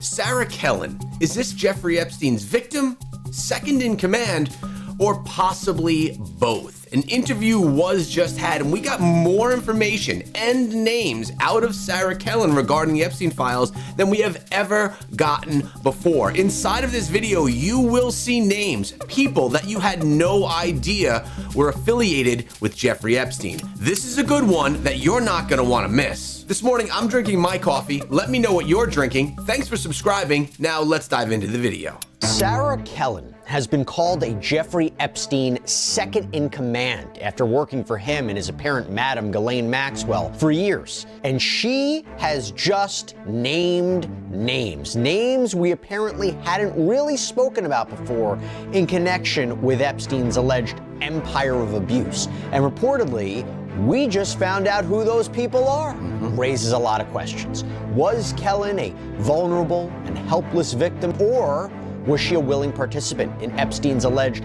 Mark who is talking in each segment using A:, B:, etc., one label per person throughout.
A: Sarah Kellen, is this Jeffrey Epstein's victim, second in command, or possibly both? An interview was just had, and we got more information and names out of Sarah Kellen regarding the Epstein files than we have ever gotten before. Inside of this video, you will see names, people that you had no idea were affiliated with Jeffrey Epstein. This is a good one that you're not gonna wanna miss. This morning, I'm drinking my coffee. Let me know what you're drinking. Thanks for subscribing. Now let's dive into the video.
B: Sarah Kellen has been called a Jeffrey Epstein second in command after working for him and his apparent madam, Ghislaine Maxwell, for years. And she has just named names we apparently hadn't really spoken about before in connection with Epstein's alleged empire of abuse. And reportedly, we just found out who those people are. Raises a lot of questions. Was Kellen a vulnerable and helpless victim, or was she a willing participant in Epstein's alleged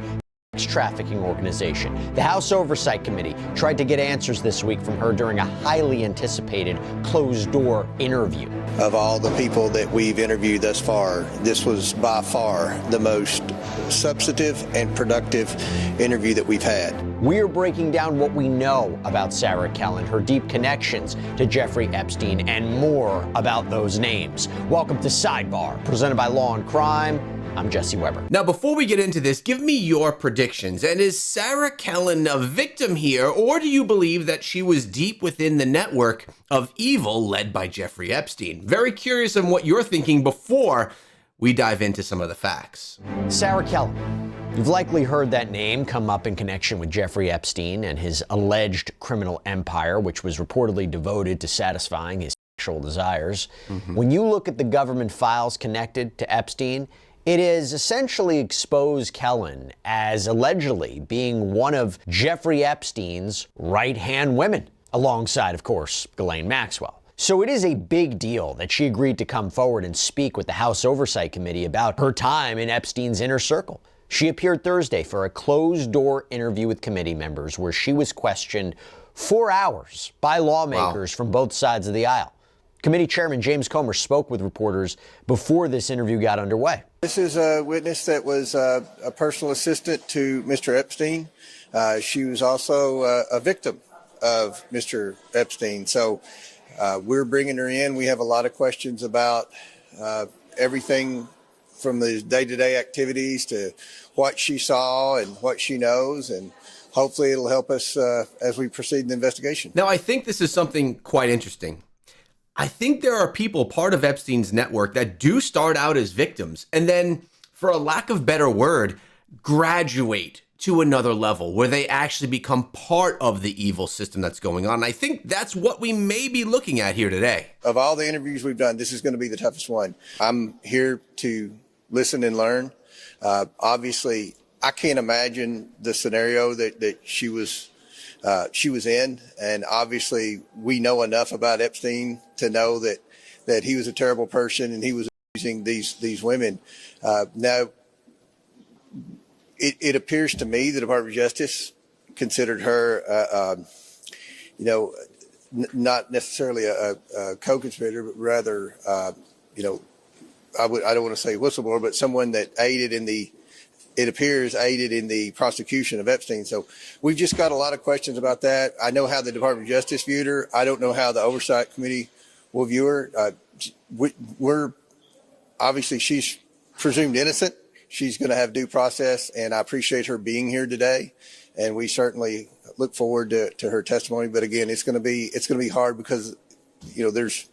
B: sex trafficking organization? The House Oversight Committee tried to get answers this week from her during a highly anticipated closed-door interview.
C: Of all the people that we've interviewed thus far, this was by far the most substantive and productive interview that we've had.
B: We're breaking down what we know about Sarah Kellen, her deep connections to Jeffrey Epstein, and more about those names. Welcome to Sidebar, presented by Law and Crime. I'm Jesse Weber.
A: Now, before we get into this, give me your predictions. And is Sarah Kellen a victim here, or do you believe that she was deep within the network of evil led by Jeffrey Epstein? Very curious on what you're thinking before we dive into some of the facts.
B: Sarah Kellen. You've likely heard that name come up in connection with Jeffrey Epstein and his alleged criminal empire, which was reportedly devoted to satisfying his sexual desires. When you look at the government files connected to Epstein, it is essentially exposed Kellen as allegedly being one of Jeffrey Epstein's right-hand women, alongside, of course, Ghislaine Maxwell. So it is a big deal that she agreed to come forward and speak with the House Oversight Committee about her time in Epstein's inner circle. She appeared Thursday for a closed-door interview with committee members where she was questioned 4 hours by lawmakers from both sides of the aisle. Committee Chairman James Comer spoke with reporters before this interview got underway.
C: This is a witness that was a personal assistant to Mr. Epstein. She was also a victim of Mr. Epstein. So we're bringing her in. We have a lot of questions about everything from the day-to-day activities to what she saw and what she knows, and hopefully it'll help us as we proceed in the investigation.
A: Now, I think this is something quite interesting. I think there are people part of Epstein's network that do start out as victims and then, for a lack of better word, graduate to another level where they actually become part of the evil system that's going on. And I think that's what we may be looking at here today.
C: Of all the interviews we've done, this is going to be the toughest one. I'm here to listen and learn. Obviously, I can't imagine the scenario that she was in, and obviously we know enough about Epstein to know that he was a terrible person and he was abusing these women. Now, it appears to me the Department of Justice considered her, not necessarily a co-conspirator, but rather, I don't want to say whistleblower, but someone that aided in the prosecution of Epstein. So we've just got a lot of questions about that. I know how the Department of Justice viewed her. I don't know how the Oversight Committee will view her. We're obviously, she's presumed innocent. She's going to have due process, and I appreciate her being here today. And we certainly look forward to her testimony. But again, it's going to be hard because, there's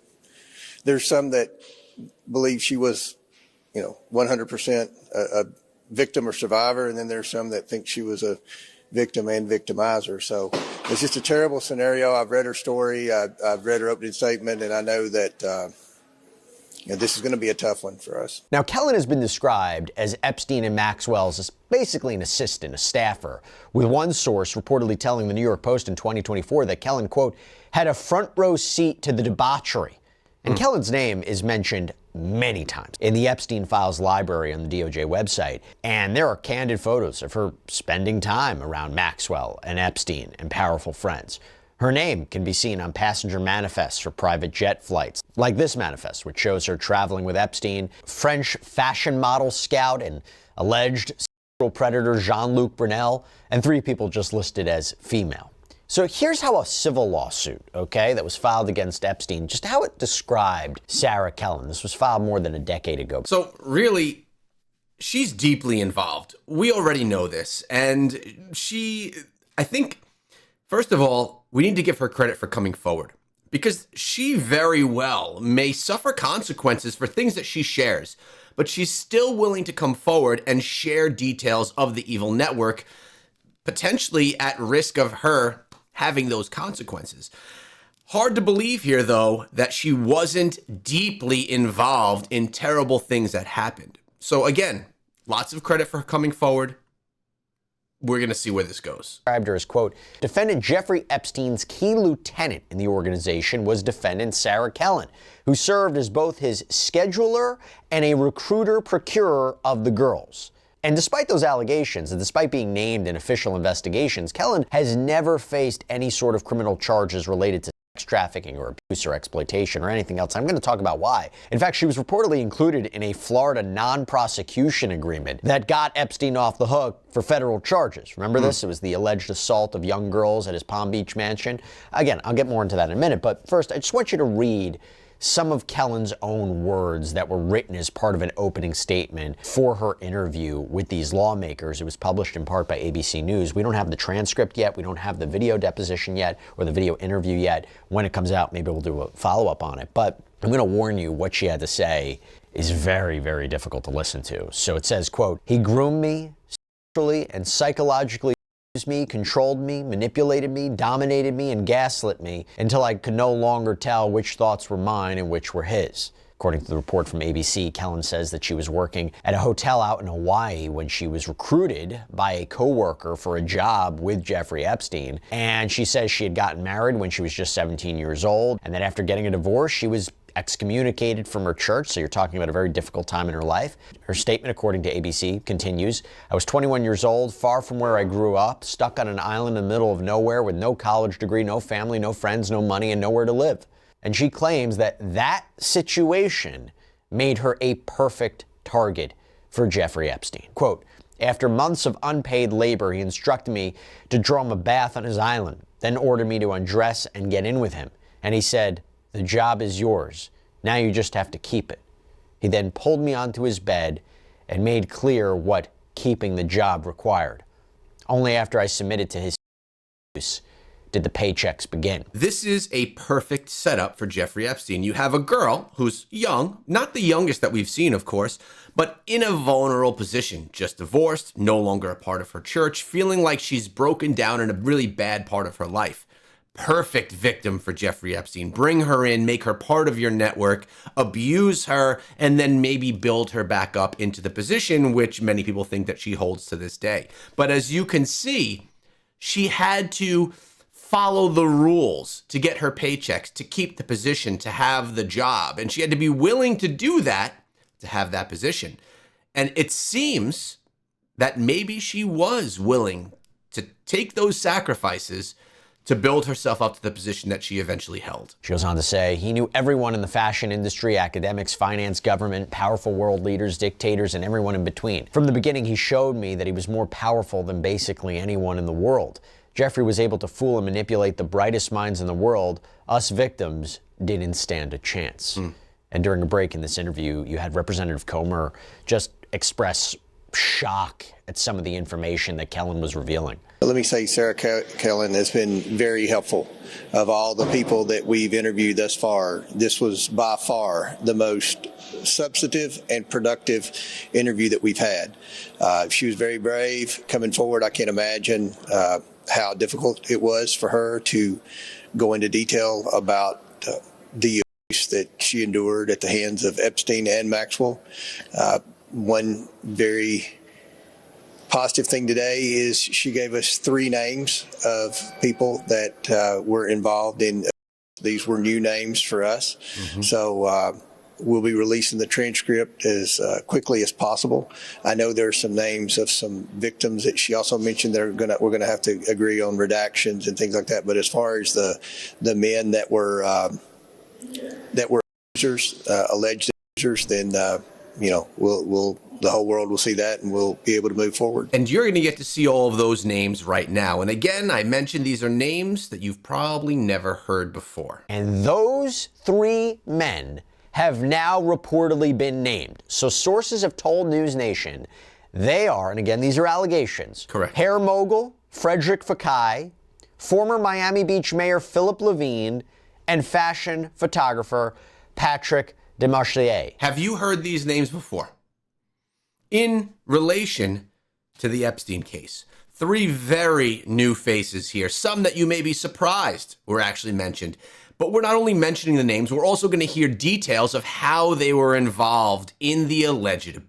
C: some that believe she was, 100% a victim or survivor, and then there's some that think she was a victim and victimizer. So it's just a terrible scenario. I've read her story, I've read her opening statement, and I know that this is going to be a tough one for us.
B: Now, Kellen has been described as Epstein and Maxwell's basically an assistant, a staffer, with one source reportedly telling the New York Post in 2024 that Kellen, quote, had a front row seat to the debauchery. And Kellen's name is mentioned many times in the Epstein Files library on the DOJ website. And there are candid photos of her spending time around Maxwell and Epstein and powerful friends. Her name can be seen on passenger manifests for private jet flights, like this manifest, which shows her traveling with Epstein, French fashion model Scout, and alleged sexual predator Jean-Luc Brunel, and 3 people just listed as female. So here's how a civil lawsuit, okay, that was filed against Epstein, just how it described Sarah Kellen. This was filed more than a decade ago.
A: So really, she's deeply involved. We already know this. And I think, first of all, we need to give her credit for coming forward, because she very well may suffer consequences for things that she shares, but she's still willing to come forward and share details of the evil network, potentially at risk of her having those consequences. Hard to believe here, though, that she wasn't deeply involved in terrible things that happened. So again, lots of credit for coming forward. We're going to see where this goes.
B: Described her as, quote, defendant Jeffrey Epstein's key lieutenant in the organization was defendant Sarah Kellen, who served as both his scheduler and a recruiter-procurer of the girls. And despite those allegations, and despite being named in official investigations, Kellen has never faced any sort of criminal charges related to sex trafficking or abuse or exploitation or anything else. I'm going to talk about why. In fact, she was reportedly included in a Florida non-prosecution agreement that got Epstein off the hook for federal charges. Remember this? It was the alleged assault of young girls at his Palm Beach mansion. Again, I'll get more into that in a minute, but first, I just want you to read some of Kellen's own words that were written as part of an opening statement for her interview with these lawmakers. It was published in part by ABC News. We don't have the transcript yet. We don't have the video deposition yet or the video interview yet. When it comes out, maybe we'll do a follow-up on it. But I'm going to warn you, what she had to say is very, very difficult to listen to. So it says, quote, he groomed me sexually and psychologically, me, controlled me, manipulated me, dominated me, and gaslit me until I could no longer tell which thoughts were mine and which were his. According to the report from ABC, Kellen says that she was working at a hotel out in Hawaii when she was recruited by a coworker for a job with Jeffrey Epstein. And she says she had gotten married when she was just 17 years old, and that after getting a divorce, she was excommunicated from her church, so you're talking about a very difficult time in her life. Her statement, according to ABC, continues, I was 21 years old, far from where I grew up, stuck on an island in the middle of nowhere with no college degree, no family, no friends, no money, and nowhere to live. And she claims that that situation made her a perfect target for Jeffrey Epstein. Quote, after months of unpaid labor, he instructed me to draw him a bath on his island, then ordered me to undress and get in with him. And he said, the job is yours. Now you just have to keep it. He then pulled me onto his bed and made clear what keeping the job required. Only after I submitted to his use did the paychecks begin.
A: This is a perfect setup for Jeffrey Epstein. You have a girl who's young, not the youngest that we've seen, of course, but in a vulnerable position, just divorced, no longer a part of her church, feeling like she's broken down in a really bad part of her life. Perfect victim for Jeffrey Epstein. Bring her in, make her part of your network, abuse her, and then maybe build her back up into the position which many people think that she holds to this day. But as you can see, she had to follow the rules to get her paychecks, to keep the position, to have the job. And she had to be willing to do that to have that position. And it seems that maybe she was willing to take those sacrifices to build herself up to the position that she eventually held.
B: She goes on to say, he knew everyone in the fashion industry, academics, finance, government, powerful world leaders, dictators, and everyone in between. From the beginning, he showed me that he was more powerful than basically anyone in the world. Jeffrey was able to fool and manipulate the brightest minds in the world. Us victims didn't stand a chance. And during a break in this interview, you had Representative Comer just express shock at some of the information that Kellen was revealing.
C: Let me say Sarah Kellen has been very helpful. Of all the people that we've interviewed thus far, this was by far the most substantive and productive interview that we've had. She was very brave coming forward. I can't imagine how difficult it was for her to go into detail about the abuse that she endured at the hands of Epstein and Maxwell. One very positive thing today is she gave us 3 names of people that were involved in. These were new names for us. So we'll be releasing the transcript as quickly as possible. I know there are some names of some victims that she also mentioned we're going to have to agree on redactions and things like that. But as far as the men that were users, alleged users, then we'll the whole world will see that, and we'll be able to move forward.
A: And you're going to get to see all of those names right now. And again, I mentioned these are names that you've probably never heard before.
B: And those 3 men have now reportedly been named. So sources have told News Nation they are, and again, these are allegations.
A: Correct.
B: Hair mogul Frederick Fekkai, former Miami Beach Mayor Philip Levine, and fashion photographer Patrick Demarchelier.
A: Have you heard these names before? In relation to the Epstein case, 3 very new faces here, some that you may be surprised were actually mentioned. But we're not only mentioning the names, we're also going to hear details of how they were involved in the alleged abuse.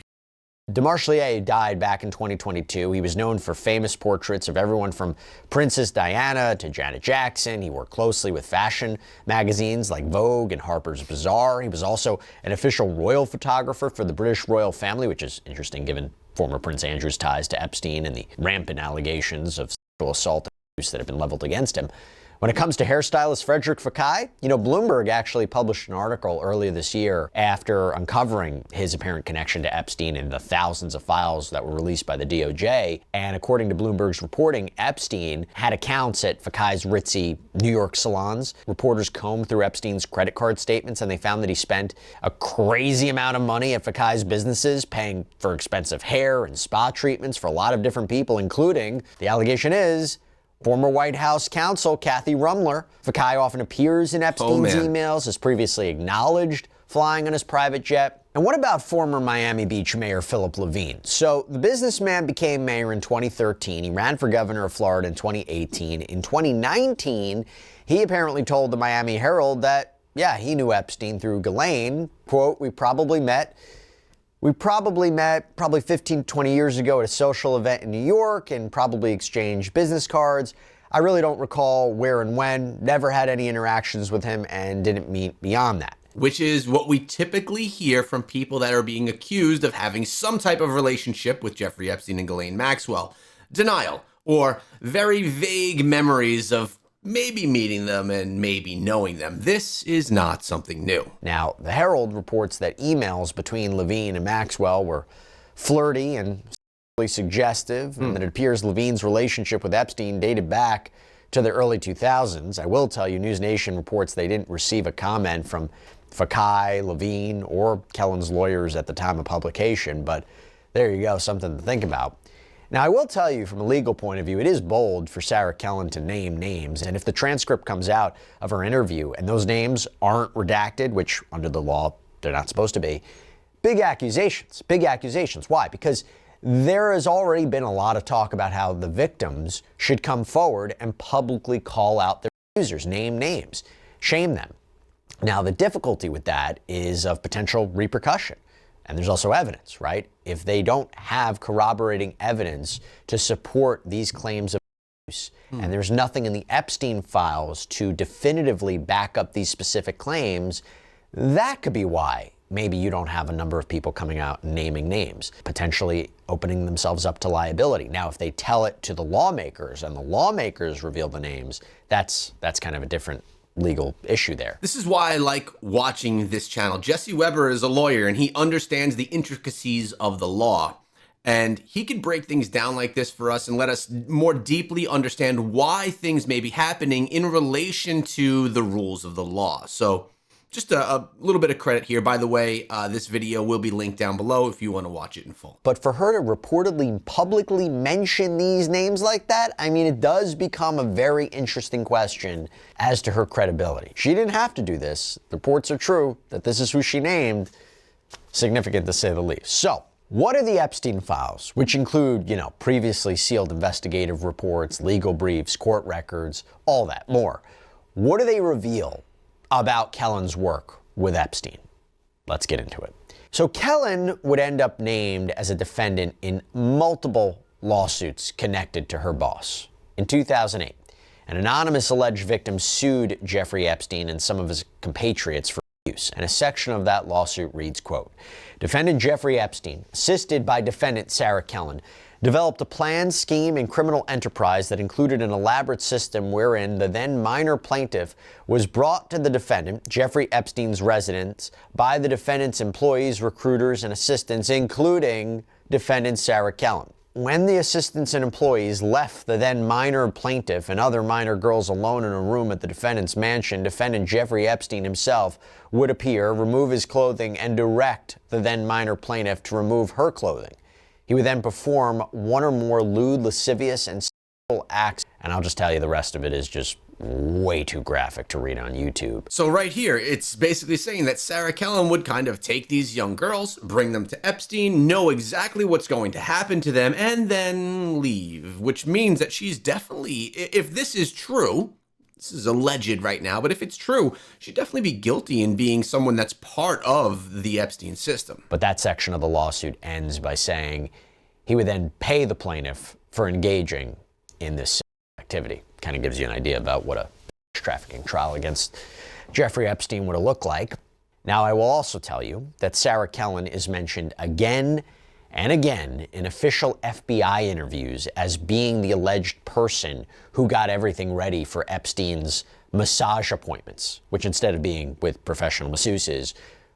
B: Demarchelier died back in 2022. He was known for famous portraits of everyone from Princess Diana to Janet Jackson. He worked closely with fashion magazines like Vogue and Harper's Bazaar. He was also an official royal photographer for the British royal family, which is interesting given former Prince Andrew's ties to Epstein and the rampant allegations of sexual assault and abuse that have been leveled against him. When it comes to hairstylist Frederick Fekkai, Bloomberg actually published an article earlier this year after uncovering his apparent connection to Epstein and the thousands of files that were released by the DOJ. And according to Bloomberg's reporting, Epstein had accounts at Fekkai's ritzy New York salons. Reporters combed through Epstein's credit card statements, and they found that he spent a crazy amount of money at Fekkai's businesses, paying for expensive hair and spa treatments for a lot of different people, including, the allegation is, former White House counsel Kathy Rumler. Fekkai often appears in Epstein's emails, as previously acknowledged flying on his private jet. And what about former Miami Beach Mayor Philip Levine? So the businessman became mayor in 2013. He ran for governor of Florida in 2018. In 2019, he apparently told the Miami Herald that, yeah, he knew Epstein through Ghislaine. Quote, we probably met probably 15, 20 years ago at a social event in New York and probably exchanged business cards. I really don't recall where and when, never had any interactions with him and didn't meet beyond that.
A: Which is what we typically hear from people that are being accused of having some type of relationship with Jeffrey Epstein and Ghislaine Maxwell. Denial, or very vague memories of maybe meeting them and maybe knowing them. This is not something new.
B: Now, the Herald reports that emails between Levine and Maxwell were flirty and suggestive, and that it appears Levine's relationship with Epstein dated back to the early 2000s. I will tell you, News Nation reports they didn't receive a comment from Fekkai, Levine, or Kellen's lawyers at the time of publication, but there you go, something to think about. Now, I will tell you from a legal point of view, it is bold for Sarah Kellen to name names. And if the transcript comes out of her interview and those names aren't redacted, which under the law, they're not supposed to be, big accusations. Why? Because there has already been a lot of talk about how the victims should come forward and publicly call out their accusers, name names, shame them. Now, the difficulty with that is of potential repercussion. And there's also evidence, right? If they don't have corroborating evidence to support these claims of abuse, and there's nothing in the Epstein files to definitively back up these specific claims, that could be why maybe you don't have a number of people coming out and naming names, potentially opening themselves up to liability. Now, if they tell it to the lawmakers and the lawmakers reveal the names, that's kind of a different legal issue there.
A: This is why I like watching this channel. Jesse Weber is a lawyer and he understands the intricacies of the law. And he could break things down like this for us and let us more deeply understand why things may be happening in relation to the rules of the law. So just a little bit of credit here. By the way, this video will be linked down below if you want to watch it in full.
B: But for her to reportedly publicly mention these names like that, I mean, it does become a very interesting question as to her credibility. She didn't have to do this. The reports are true that this is who she named. Significant to say the least. So, what are the Epstein files, which include, previously sealed investigative reports, legal briefs, court records, all that, more? What do they reveal about Kellen's work with Epstein? Let's get into it. So Kellen would end up named as a defendant in multiple lawsuits connected to her boss. In 2008, an anonymous alleged victim sued Jeffrey Epstein and some of his compatriots for abuse. And a section of that lawsuit reads, quote, defendant Jeffrey Epstein, assisted by defendant Sarah Kellen, developed a planned scheme and criminal enterprise that included an elaborate system wherein the then minor plaintiff was brought to the defendant, Jeffrey Epstein's residence, by the defendant's employees, recruiters, and assistants, including defendant Sarah Kellen. When the assistants and employees left the then minor plaintiff and other minor girls alone in a room at the defendant's mansion, defendant Jeffrey Epstein himself would appear, remove his clothing, and direct the then minor plaintiff to remove her clothing. He would then perform one or more lewd, lascivious, and sexual acts. And I'll just tell you, the rest of it is just way too graphic to read on YouTube.
A: So right here, it's basically saying that Sarah Kellen would kind of take these young girls, bring them to Epstein, know exactly what's going to happen to them, and then leave. Which means that she's definitely, if this is true, this is alleged right now, but if it's true, she'd definitely be guilty in being someone that's part of the Epstein system.
B: But that section of the lawsuit ends by saying he would then pay the plaintiff for engaging in this activity. Kind of gives you an idea about what a trafficking trial against Jeffrey Epstein would have looked like. Now, I will also tell you that Sarah Kellen is mentioned again and again in official FBI interviews as being the alleged person who got everything ready for Epstein's massage appointments, which instead of being with professional masseuses,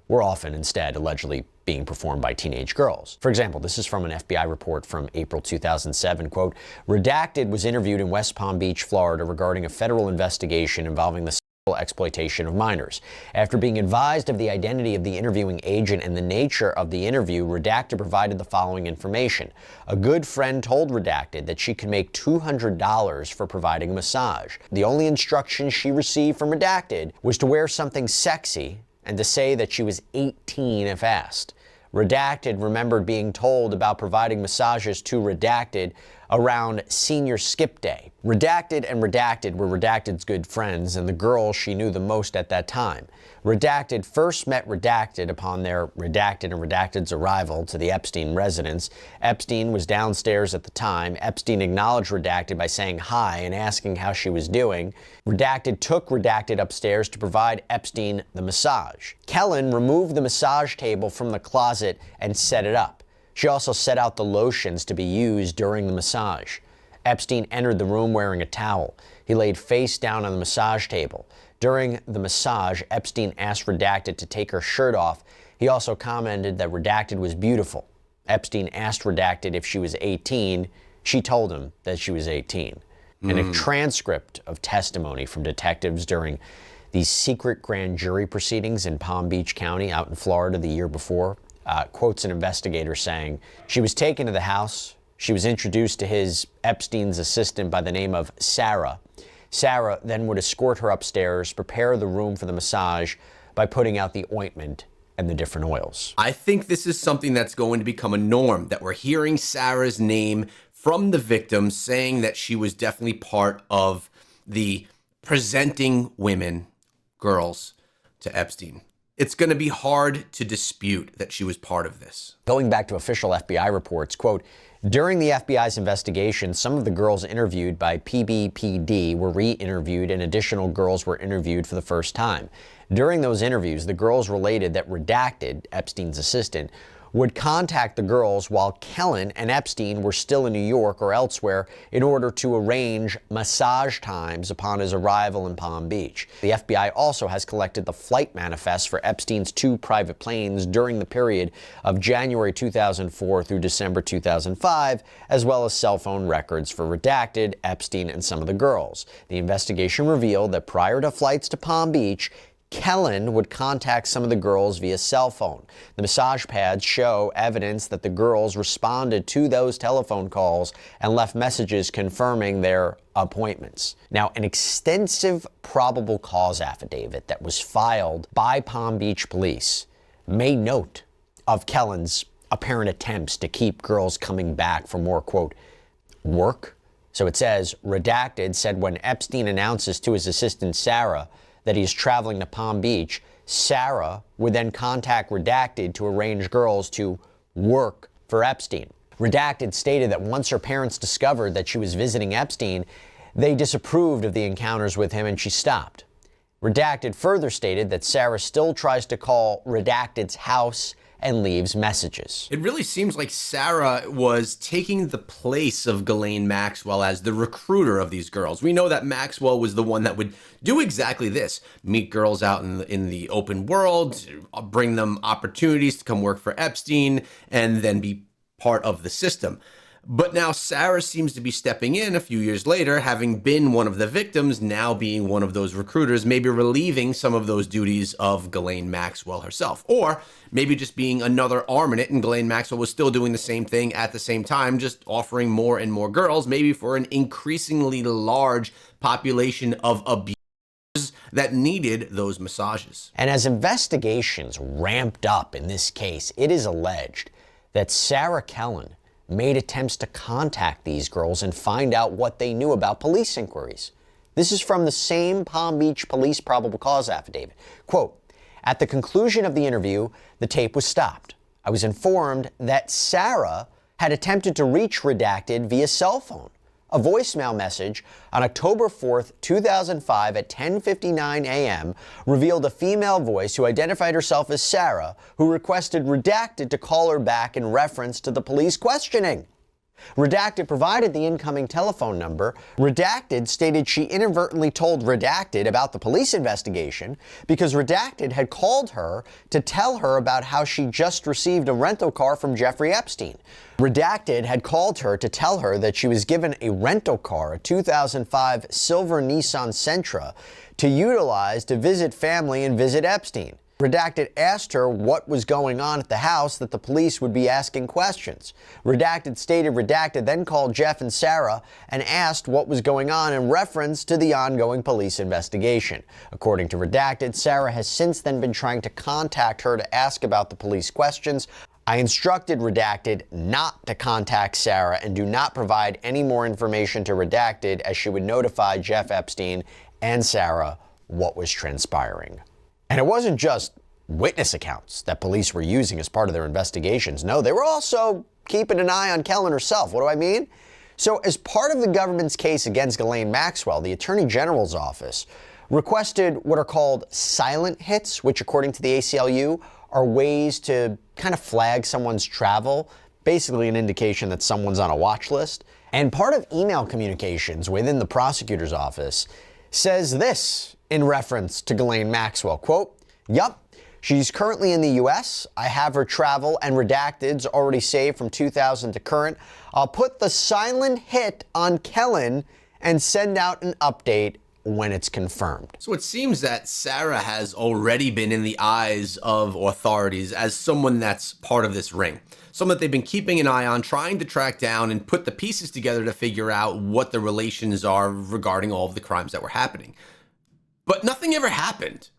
B: were often instead allegedly being performed by teenage girls. For example, this is from an FBI report from April 2007, quote, redacted was interviewed in West Palm Beach, Florida regarding a federal investigation involving the sexual exploitation of minors. After being advised of the identity of the interviewing agent and the nature of the interview, Redacted provided the following information. A good friend told Redacted that she could make $200 for providing a massage. The only instruction she received from Redacted was to wear something sexy and to say that she was 18 if asked. Redacted remembered being told about providing massages to Redacted around senior skip day. Redacted and Redacted were Redacted's good friends and the girl she knew the most at that time. Redacted first met Redacted upon their Redacted and Redacted's arrival to the Epstein residence. Epstein was downstairs at the time. Epstein acknowledged Redacted by saying hi and asking how she was doing. Redacted took Redacted upstairs to provide Epstein the massage. Kellen removed the massage table from the closet and set it up. She also set out the lotions to be used during the massage. Epstein entered the room wearing a towel. He laid face down on the massage table. During the massage, Epstein asked Redacted to take her shirt off. He also commented that Redacted was beautiful. Epstein asked Redacted if she was 18. She told him that she was 18. And a transcript of testimony from detectives during these secret grand jury proceedings in Palm Beach County out in Florida the year before quotes an investigator saying, she was taken to the house. She was introduced to his Epstein's assistant by the name of Sarah. Sarah then would escort her upstairs, prepare the room for the massage by putting out the ointment and the different oils.
A: I think this is something that's going to become a norm, that we're hearing Sarah's name from the victim saying that she was definitely part of the presenting women, girls, to Epstein. It's going to be hard to dispute that she was part of this.
B: Going back to official FBI reports, quote, during the FBI's investigation, some of the girls interviewed by PBPD were re-interviewed and additional girls were interviewed for the first time. During those interviews, the girls related that Redacted, Epstein's assistant, would contact the girls while Kellen and Epstein were still in New York or elsewhere in order to arrange massage times upon his arrival in Palm Beach. The FBI also has collected the flight manifests for Epstein's 2 private planes during the period of January 2004 through December 2005, as well as cell phone records for Redacted, Epstein, and some of the girls. The investigation revealed that prior to flights to Palm Beach, Kellen would contact some of the girls via cell phone. The massage pads show evidence that the girls responded to those telephone calls and left messages confirming their appointments. Now, an extensive probable cause affidavit that was filed by Palm Beach police made note of Kellen's apparent attempts to keep girls coming back for more, quote, work. So it says, Redacted said when Epstein announces to his assistant Sarah that he's traveling to Palm Beach, Sarah would then contact Redacted to arrange girls to work for Epstein. Redacted stated that once her parents discovered that she was visiting Epstein, they disapproved of the encounters with him and she stopped. Redacted further stated that Sarah still tries to call Redacted's house and leaves messages.
A: It really seems like Sarah was taking the place of Ghislaine Maxwell as the recruiter of these girls. We know that Maxwell was the one that would do exactly this: meet girls out in the open world, bring them opportunities to come work for Epstein, and then be part of the system. But now Sarah seems to be stepping in a few years later, having been one of the victims, now being one of those recruiters, maybe relieving some of those duties of Ghislaine Maxwell herself. Or maybe just being another arm in it, and Ghislaine Maxwell was still doing the same thing at the same time, just offering more and more girls, maybe for an increasingly large population of abusers that needed those massages.
B: And as investigations ramped up in this case, it is alleged that Sarah Kellen made attempts to contact these girls and find out what they knew about police inquiries. This is from the same Palm Beach police probable cause affidavit. Quote, "At the conclusion of the interview, the tape was stopped. I was informed that Sarah had attempted to reach Redacted via cell phone. A voicemail message on October 4th, 2005 at 10:59 a.m. revealed a female voice who identified herself as Sarah, who requested Redacted to call her back in reference to the police questioning. Redacted provided the incoming telephone number. Redacted stated she inadvertently told Redacted about the police investigation because Redacted had called her to tell her about how she just received a rental car from Jeffrey Epstein. Redacted had called her to tell her that she was given a rental car, a 2005 silver Nissan Sentra, to utilize to visit family and visit Epstein. Redacted asked her what was going on at the house that the police would be asking questions. Redacted stated Redacted then called Jeff and Sarah and asked what was going on in reference to the ongoing police investigation. According to Redacted, Sarah has since then been trying to contact her to ask about the police questions. I instructed Redacted not to contact Sarah and do not provide any more information to Redacted, as she would notify Jeff Epstein and Sarah what was transpiring." And it wasn't just witness accounts that police were using as part of their investigations. No, they were also keeping an eye on Kellen herself. What do I mean? So as part of the government's case against Ghislaine Maxwell, the Attorney General's office requested what are called silent hits, which according to the ACLU are ways to kind of flag someone's travel, basically an indication that someone's on a watch list. And part of email communications within the prosecutor's office says this in reference to Ghislaine Maxwell, quote, "Yup, she's currently in the U.S. I have her travel and Redacted's already saved from 2000 to current. I'll put the silent hit on Kellen and send out an update when it's confirmed."
A: So it seems that Sarah has already been in the eyes of authorities as someone that's part of this ring. Someone that they've been keeping an eye on, trying to track down and put the pieces together to figure out what the relations are regarding all of the crimes that were happening. But nothing ever happened.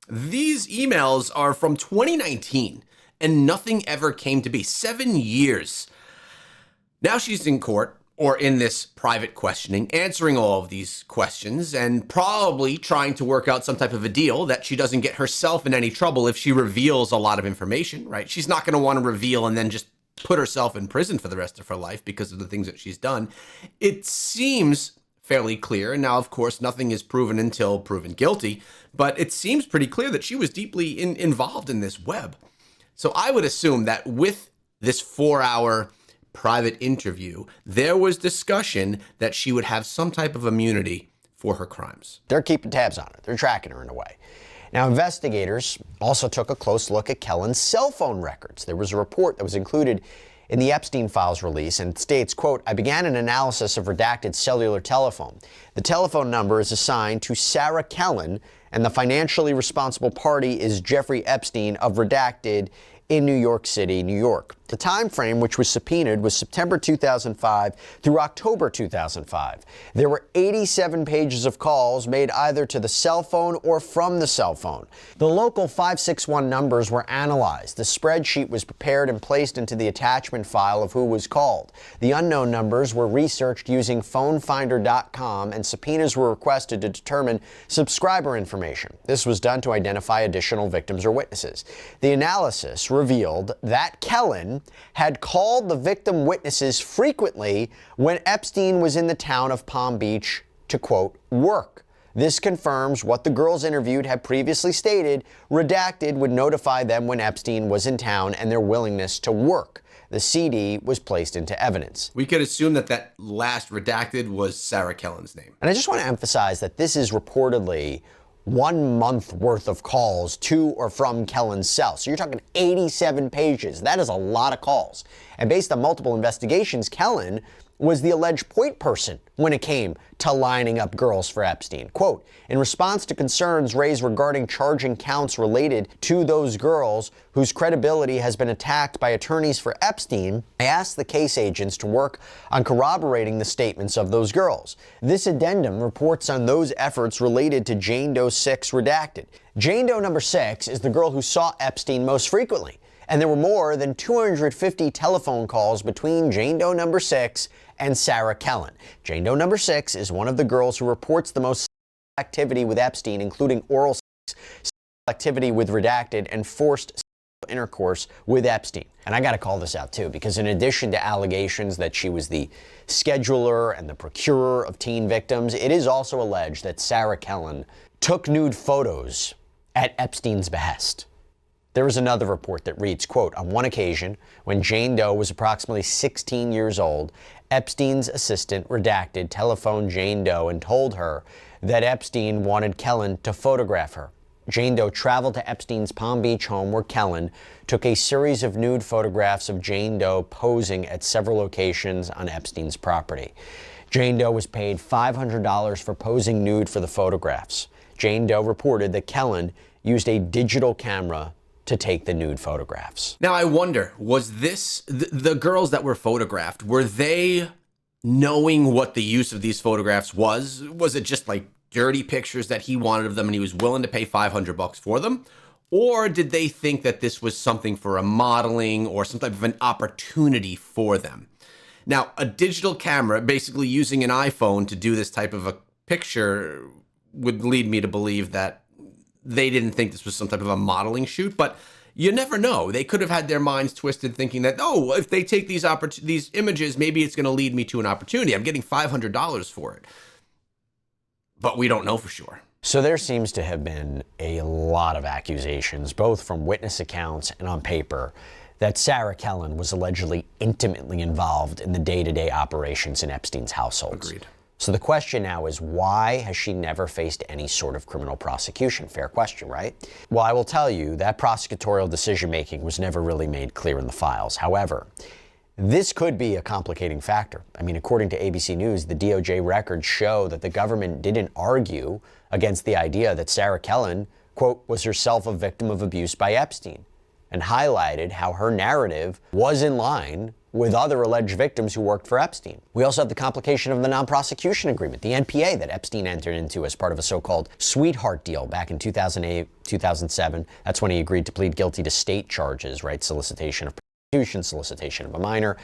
A: These emails are from 2019 and nothing ever came to be. 7 years. Now she's in court, or in this private questioning, answering all of these questions and probably trying to work out some type of a deal that she doesn't get herself in any trouble if she reveals a lot of information, right? She's not going to want to reveal and then just put herself in prison for the rest of her life because of the things that she's done. It seems fairly clear, and now of course nothing is proven until proven guilty, but it seems pretty clear that she was deeply involved in this web. So I would assume that with this 4-hour private interview, there was discussion that she would have some type of immunity for her crimes.
B: They're keeping tabs on her. They're tracking her in a way. Now, investigators also took a close look at Kellen's cell phone records. There was a report that was included in the Epstein files release and states, quote, "I began an analysis of Redacted's cellular telephone. The telephone number is assigned to Sarah Kellen, and the financially responsible party is Jeffrey Epstein of Redacted in New York City, New York. The time frame which was subpoenaed was September 2005 through October 2005. There were 87 pages of calls made either to the cell phone or from the cell phone. The local 561 numbers were analyzed. The spreadsheet was prepared and placed into the attachment file of who was called. The unknown numbers were researched using phonefinder.com, and subpoenas were requested to determine subscriber information. This was done to identify additional victims or witnesses. The analysis revealed that Kellen had called the victim witnesses frequently when Epstein was in the town of Palm Beach to, quote, work. This confirms what the girls interviewed had previously stated. Redacted would notify them when Epstein was in town and their willingness to work. The CD was placed into evidence.
A: We could assume that that last redacted was Sarah Kellen's name.
B: And I just want to emphasize that this is reportedly 1 month worth of calls to or from Kellen's cell. So you're talking 87 pages. That is a lot of calls. And based on multiple investigations, Kellen was the alleged point person when it came to lining up girls for Epstein. Quote, in response to concerns raised regarding charging counts related to those girls whose credibility has been attacked by attorneys for Epstein, I asked the case agents to work on corroborating the statements of those girls. This addendum reports on those efforts related to Jane Doe 6 redacted. Jane Doe number 6 is the girl who saw Epstein most frequently. And there were more than 250 telephone calls between Jane Doe number 6 and Sarah Kellen. Jane Doe number 6 is one of the girls who reports the most activity with Epstein, including oral sex, activity with redacted, and forced intercourse with Epstein. And I got to call this out too, because in addition to allegations that she was the scheduler and the procurer of teen victims, it is also alleged that Sarah Kellen took nude photos at Epstein's behest. There is another report that reads, quote, on one occasion, when Jane Doe was approximately 16 years old, Epstein's assistant, redacted, telephoned Jane Doe and told her that Epstein wanted Kellen to photograph her. Jane Doe traveled to Epstein's Palm Beach home where Kellen took a series of nude photographs of Jane Doe posing at several locations on Epstein's property. Jane Doe was paid $500 for posing nude for the photographs. Jane Doe reported that Kellen used a digital camera to take the nude photographs.
A: Now I wonder, was this, the girls that were photographed, were they knowing what the use of these photographs was? Was it just like dirty pictures that he wanted of them and he was willing to pay $500 for them? Or did they think that this was something for a modeling or some type of an opportunity for them? Now, a digital camera, basically using an iPhone to do this type of a picture, would lead me to believe that they didn't think this was some type of a modeling shoot, but you never know. They could have had their minds twisted thinking that, oh, if they take these images, maybe it's going to lead me to an opportunity. I'm getting $500 for it. But we don't know for sure.
B: So there seems to have been a lot of accusations, both from witness accounts and on paper, that Sarah Kellen was allegedly intimately involved in the day-to-day operations in Epstein's household.
A: Agreed.
B: So the question now is, why has she never faced any sort of criminal prosecution? Fair question, right? Well, I will tell you that prosecutorial decision-making was never really made clear in the files. However, this could be a complicating factor. I mean, according to ABC News, the DOJ records show that the government didn't argue against the idea that Sarah Kellen, quote, was herself a victim of abuse by Epstein, and highlighted how her narrative was in line with other alleged victims who worked for Epstein. We also have the complication of the non-prosecution agreement, the NPA that Epstein entered into as part of a so-called sweetheart deal back in 2008, 2007. That's when he agreed to plead guilty to state charges, right? Solicitation of prostitution, solicitation of a minor,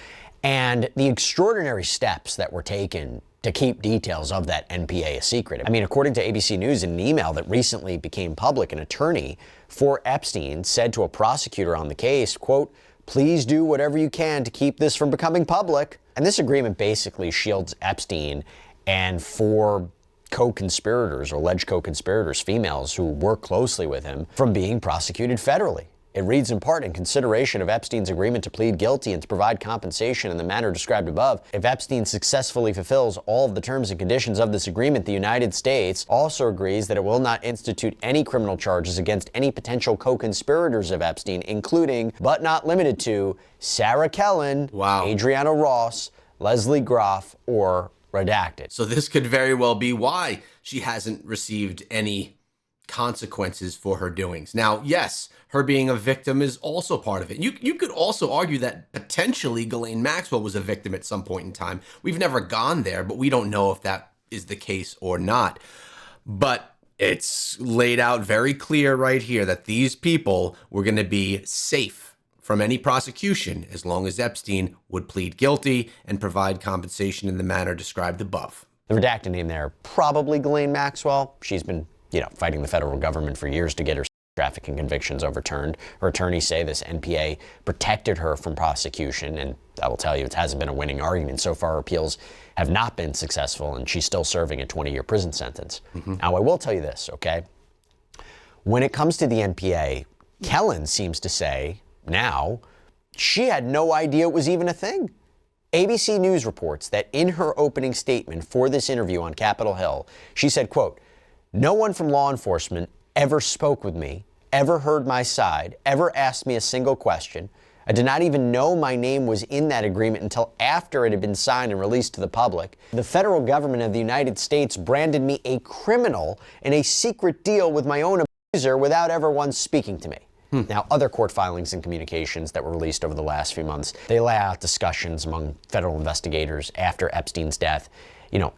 B: and the extraordinary steps that were taken to keep details of that NPA a secret. I mean, according to ABC News, in an email that recently became public, an attorney for Epstein said to a prosecutor on the case, quote, please do whatever you can to keep this from becoming public. And this agreement basically shields Epstein and 4 co-conspirators, or alleged co-conspirators, females who work closely with him, from being prosecuted federally. It reads in part, in consideration of Epstein's agreement to plead guilty and to provide compensation in the manner described above, if Epstein successfully fulfills all of the terms and conditions of this agreement, the United States also agrees that it will not institute any criminal charges against any potential co-conspirators of Epstein, including, but not limited to, Sarah Kellen, Adriana Ross, Leslie Groff, or redacted.
A: So this could very well be why she hasn't received any consequences for her doings. Now, yes, her being a victim is also part of it. You could also argue that potentially Ghislaine Maxwell was a victim at some point in time. We've never gone there, but we don't know if that is the case or not. But it's laid out very clear right here that these people were going to be safe from any prosecution as long as Epstein would plead guilty and provide compensation in the manner described above.
B: The redacted name there, probably Ghislaine Maxwell. She's been fighting the federal government for years to get her trafficking convictions overturned. Her attorneys say this NPA protected her from prosecution, and I will tell you, it hasn't been a winning argument. So far, appeals have not been successful, and she's still serving a 20-year prison sentence. Now, I will tell you this, okay? When it comes to the NPA, Kellen seems to say now she had no idea it was even a thing. ABC News reports that in her opening statement for this interview on Capitol Hill, she said, quote, "No one from law enforcement ever spoke with me, ever heard my side, ever asked me a single question. I did not even know my name was in that agreement until after it had been signed and released to the public. The federal government of the United States branded me a criminal in a secret deal with my own abuser without ever once speaking to me." Now, other court filings and communications that were released over the last few months, they lay out discussions among federal investigators after Epstein's death,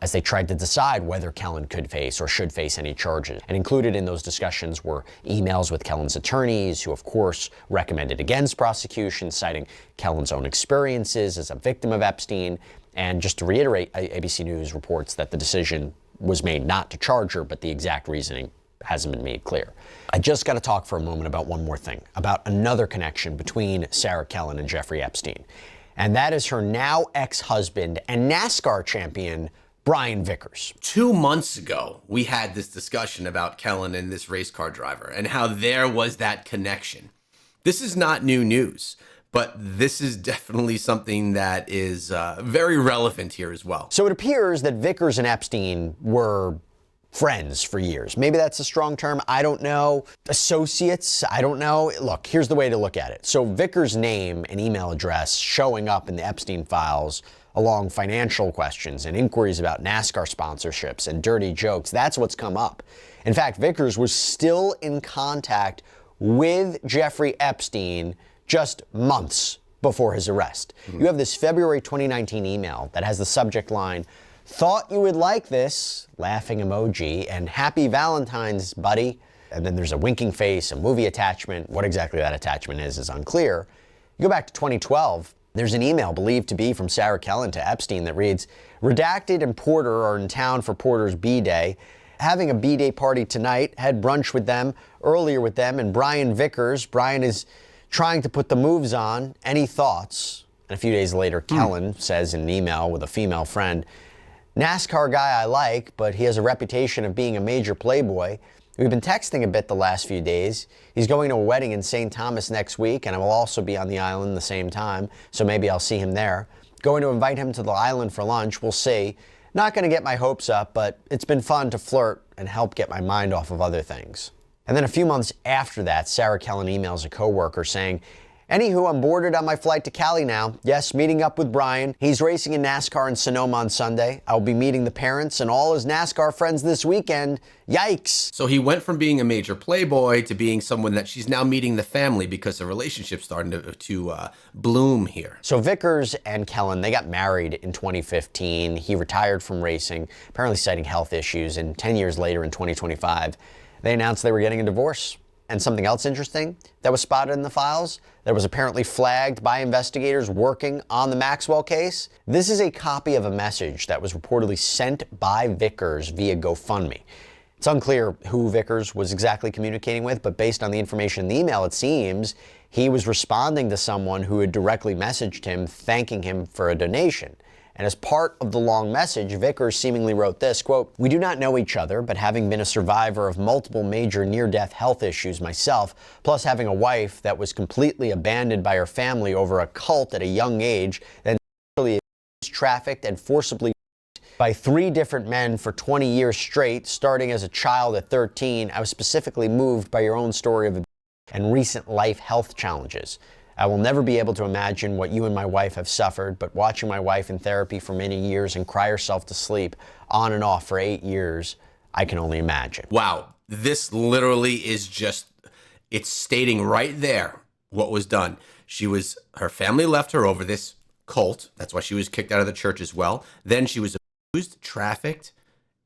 B: as they tried to decide whether Kellen could face or should face any charges. And included in those discussions were emails with Kellen's attorneys, who of course recommended against prosecution, citing Kellen's own experiences as a victim of Epstein. And just to reiterate, ABC News reports that the decision was made not to charge her, but the exact reasoning hasn't been made clear. I just got to talk for a moment about one more thing, about another connection between Sarah Kellen and Jeffrey Epstein. And that is her now ex-husband and NASCAR champion, Brian Vickers.
A: 2 months ago, we had this discussion about Kellen and this race car driver and how there was that connection. This is not new news, but this is definitely something that is very relevant here as well.
B: So it appears that Vickers and Epstein were friends for years. Maybe that's a strong term. I don't know. Associates. I don't know. Look, here's the way to look at it. So Vickers' name and email address showing up in the Epstein files along financial questions and inquiries about NASCAR sponsorships and dirty jokes. That's what's come up. In fact, Vickers was still in contact with Jeffrey Epstein just months before his arrest. You have this February 2019 email that has the subject line, "Thought you would like this," laughing emoji, and "Happy Valentine's, buddy." And then there's a winking face, a movie attachment. What exactly that attachment is unclear. You go back to 2012, there's an email believed to be from Sarah Kellen to Epstein that reads, "Redacted and Porter are in town for Porter's B-Day. Having a B-Day party tonight, had brunch with them, earlier with them, and Brian Vickers. Brian is trying to put the moves on. Any thoughts?" And a few days later, Kellen says in an email with a female friend, "NASCAR guy I like, but he has a reputation of being a major playboy. We've been texting a bit the last few days. He's going to a wedding in St. Thomas next week, and I will also be on the island the same time, so maybe I'll see him there. Going to invite him to the island for lunch. We'll see. Not going to get my hopes up, but it's been fun to flirt and help get my mind off of other things." And then a few months after that, Sarah Kellen emails a coworker saying, "Anywho, I'm boarded on my flight to Cali now. Yes, meeting up with Brian. He's racing in NASCAR in Sonoma on Sunday. I'll be meeting the parents and all his NASCAR friends this weekend. Yikes."
A: So he went from being a major playboy to being someone that she's now meeting the family because the relationship's starting to bloom here.
B: So Vickers and Kellen, they got married in 2015. He retired from racing, apparently citing health issues. And 10 years later in 2025, they announced they were getting a divorce. And something else interesting that was spotted in the files that was apparently flagged by investigators working on the Maxwell case. This is a copy of a message that was reportedly sent by Vickers via GoFundMe. It's unclear who Vickers was exactly communicating with, but based on the information in the email, it seems he was responding to someone who had directly messaged him, thanking him for a donation. And as part of the long message, Vickers seemingly wrote this, quote, "We do not know each other, but having been a survivor of multiple major near-death health issues myself, plus having a wife that was completely abandoned by her family over a cult at a young age, then sexually abused, trafficked, and forcibly by 3 different men for 20 years straight, starting as a child at 13, I was specifically moved by your own story of abuse and recent life health challenges. I will never be able to imagine what you and my wife have suffered, but watching my wife in therapy for many years and cry herself to sleep on and off for 8 years, I can only imagine."
A: Wow, this literally is just, it's stating right there what was done. Her family left her over this cult. That's why she was kicked out of the church as well. Then she was abused, trafficked,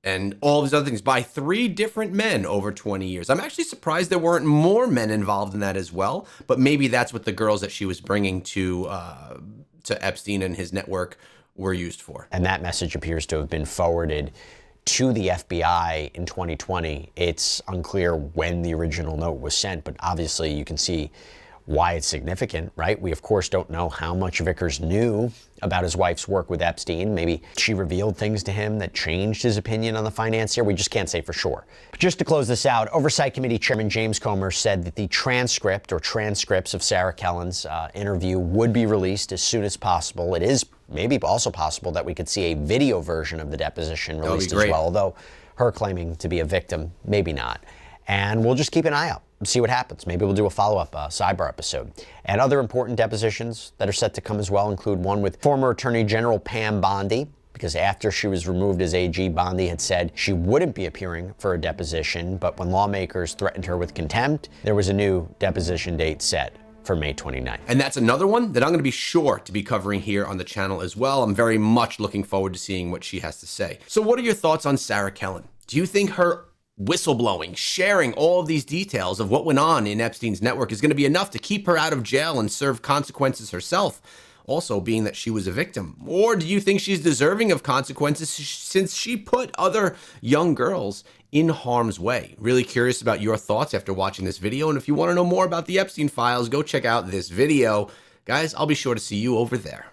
A: and all these other things by 3 different men over 20 years. I'm actually surprised there weren't more men involved in that as well, but maybe that's what the girls that she was bringing to Epstein and his network were used for.
B: And that message appears to have been forwarded to the FBI in 2020. It's unclear when the original note was sent, but obviously you can see why it's significant, right? We, of course, don't know how much Vickers knew about his wife's work with Epstein. Maybe she revealed things to him that changed his opinion on the financier. We just can't say for sure. But just to close this out, Oversight Committee Chairman James Comer said that the transcript or transcripts of Sarah Kellen's interview would be released as soon as possible. It is maybe also possible that we could see a video version of the deposition released as well, although her claiming to be a victim, maybe not. And we'll just keep an eye out and see what happens. Maybe we'll do a follow-up sidebar episode. And other important depositions that are set to come as well include one with former Attorney General Pam Bondi, because after she was removed as AG, Bondi had said she wouldn't be appearing for a deposition, but when lawmakers threatened her with contempt, there was a new deposition date set for May 29th.
A: And that's another one that I'm going to be sure to be covering here on the channel as well. I'm very much looking forward to seeing what she has to say. So what are your thoughts on Sarah Kellen? Do you think her whistleblowing, sharing all of these details of what went on in Epstein's network is going to be enough to keep her out of jail and serve consequences herself, also being that she was a victim? Or do you think she's deserving of consequences since she put other young girls in harm's way? Really curious about your thoughts after watching this video. And if you want to know more about the Epstein files, go check out this video. Guys, I'll be sure to see you over there.